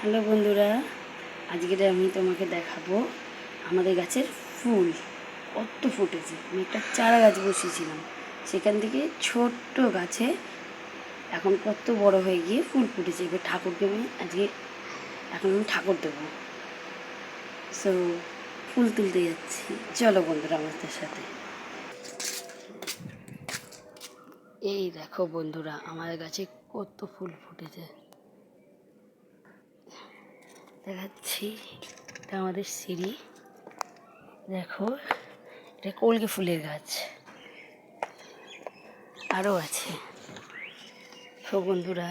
Hello বন্ধুরা, আজকে আমি তোমাকে দেখাবো আমাদের গাছের ফুল কত ফুটেছে। আমি একটা চারা গাছ বসিয়েছিলাম, সেখান থেকে ছোট্ট গাছে এখন কত বড় হয়ে গিয়ে ফুল ফুটেছে। এবার ঠাকুরকে আমি ঠাকুর দেবো। সো ফুল তুলতে যাচ্ছি, চলো বন্ধুরা আমাদের সাথে। এই দেখো বন্ধুরা, আমাদের গাছে কত ফুল ফুটেছে দেখাচ্ছি। এটা আমাদের সিঁড়ি, দেখো এটা কলকে ফুলের গাছ, আরও আছে। তো বন্ধুরা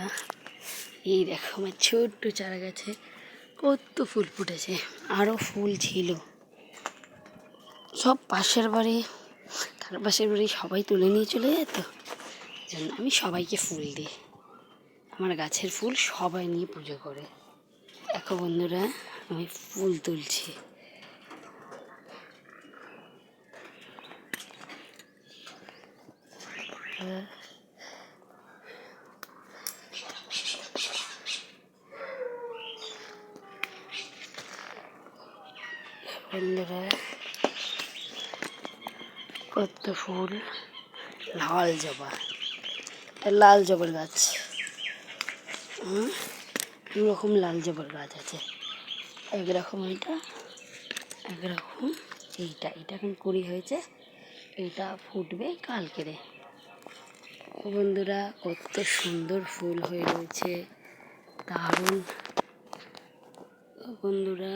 এই দেখো আমার ছোট্ট চারা গাছে কত ফুল ফুটেছে, আরও ফুল ছিল। সব পাশের বাড়ি, তার পাশের বাড়ি সবাই তুলে নিয়ে চলে যায়, তো জন্য আমি সবাইকে ফুল দিই। আমার গাছের ফুল সবাই নিয়ে পুজো করে। দেখো বন্ধুরা আমি ফুল তুলছি। বন্ধুরা কত ফুল, লাল জবা, লাল জবার গাছ, দু রকম লাল জবার গাছ আছে। একরকম এটা, একরকম এইটা। এটা এখন কুড়ি হয়েছে, এইটা ফুটবে কালকে রে। বন্ধুরা কত সুন্দর ফুল হয়ে রয়েছে, দারুণ। বন্ধুরা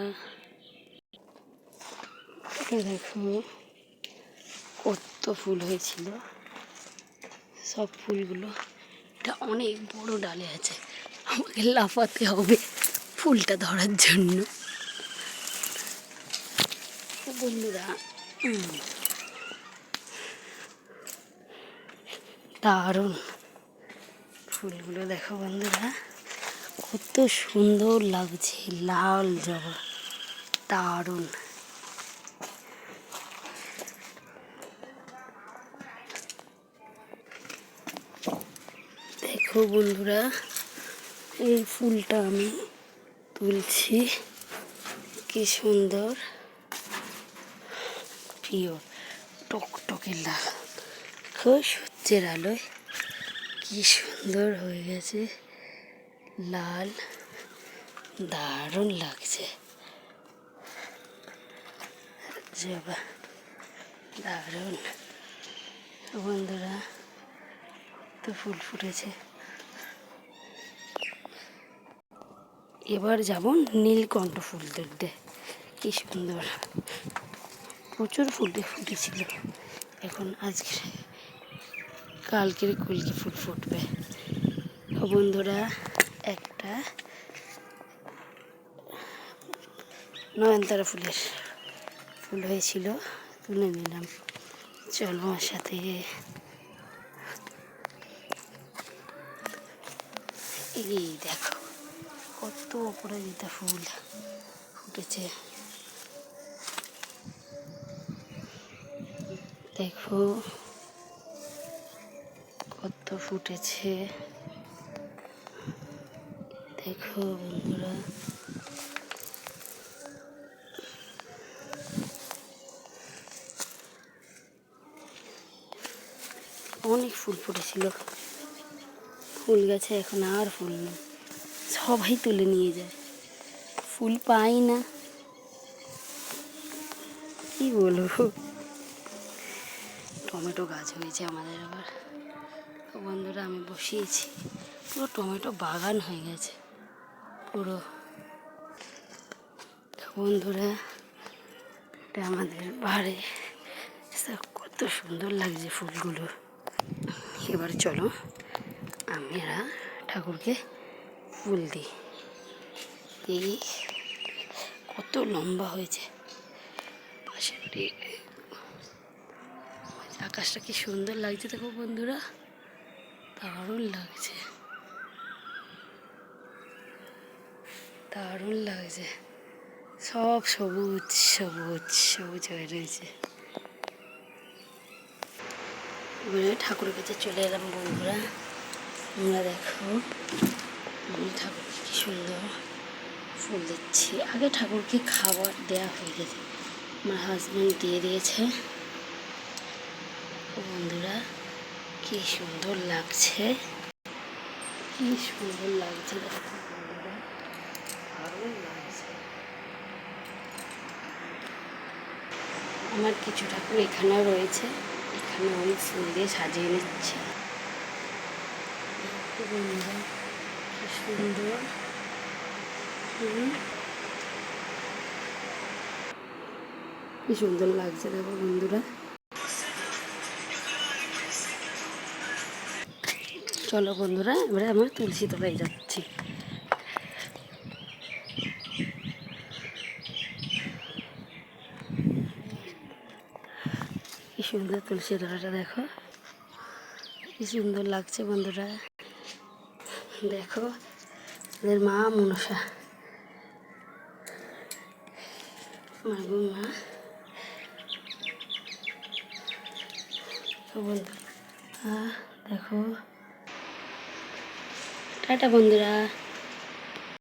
দেখো কত ফুল হয়েছিল, সব ফুলগুলো। এটা অনেক বড় ডালে আছে, আমাকে লাফাতে হবে ফুলটা ধরার জন্য। বন্ধুরা দারুণ ফুলগুলো দেখো বন্ধুরা, কত সুন্দর লাগছে, লাল জবা, দারুণ। দেখো বন্ধুরা এই ফুলটা আমি তুলছি, কি সুন্দর প্রিয় টকটকে লাল, খুব সূর্যের আলোয় কি সুন্দর হয়ে গেছে, লাল, দারুণ লাগছে জবা, দারুণ। বন্ধুরা তো ফুল ফুটেছে। এবার যাব নীলকণ্ঠ ফুল তুলতে, কি সুন্দর, প্রচুর ফুল ফুটেছিল। এখন আজকে কালকের কলকে ফুল ফুটবে। বন্ধুরা একটা নয়নতারা ফুলের ফুল হয়েছিল, তুলে নিলাম। চলো আমার সাথে। এই দেখো কত অপরাজিতা ফুল ফুটেছে, দেখো কত ফুটেছে, দেখো বন্ধুরা। অনেক ফুল ফুটেছিল, ফুল গাছে এখন আর ফুল নেই, সবাই তুলে নিয়ে যায়, ফুল পাই না, কি বলবো। টমেটো গাছ হয়েছে আমাদের আবার। বন্ধুরা আমি বসিয়েছি, পুরো টমেটো বাগান হয়ে গেছে পুরো। বন্ধুরা এটা আমাদের বাড়ি, কত সুন্দর লাগছে ফুলগুলো। এবার চলো আমরা ঠাকুরকে ফুল দিই। এই কত লম্বা হয়েছে, পাশে আকাশটা কি সুন্দর লাগছে দেখো বন্ধুরা, দারুণ লাগছে, দারুণ লাগছে, সব সবুজ সবুজ সবুজ হয়ে রয়েছে। এবারে ঠাকুরের কাছে চলে এলাম বন্ধুরা। আমরা দেখো ঠাকুর কি সুন্দর ফুল দিচ্ছি। আগে ঠাকুরকে খাবার দেওয়া হয়ে গেছে, আমার হাজব্যান্ড দিয়ে দিয়েছে। বন্ধুরা কি সুন্দর লাগছে, কি সুন্দর লাগছে দেখো বন্ধুরা, ভালো লাগছে। আমার কিছু ঠাকুর এখানেও রয়েছে, এখানে আমি ফুল দিয়ে সাজিয়ে নিচ্ছি। বন্ধুরা কি সুন্দর, কি সুন্দর লাগছে দেখো বন্ধুরা। চলো বন্ধুরা, এবারে আমরা তুলসী তলায় যাচ্ছি। কি সুন্দর তুলসী তলাটা দেখো, কি সুন্দর লাগছে বন্ধুরা। দেখো আমাদের মা মনসা, আমার মা। বন্ধুরা দেখো, টাটা বন্ধুরা।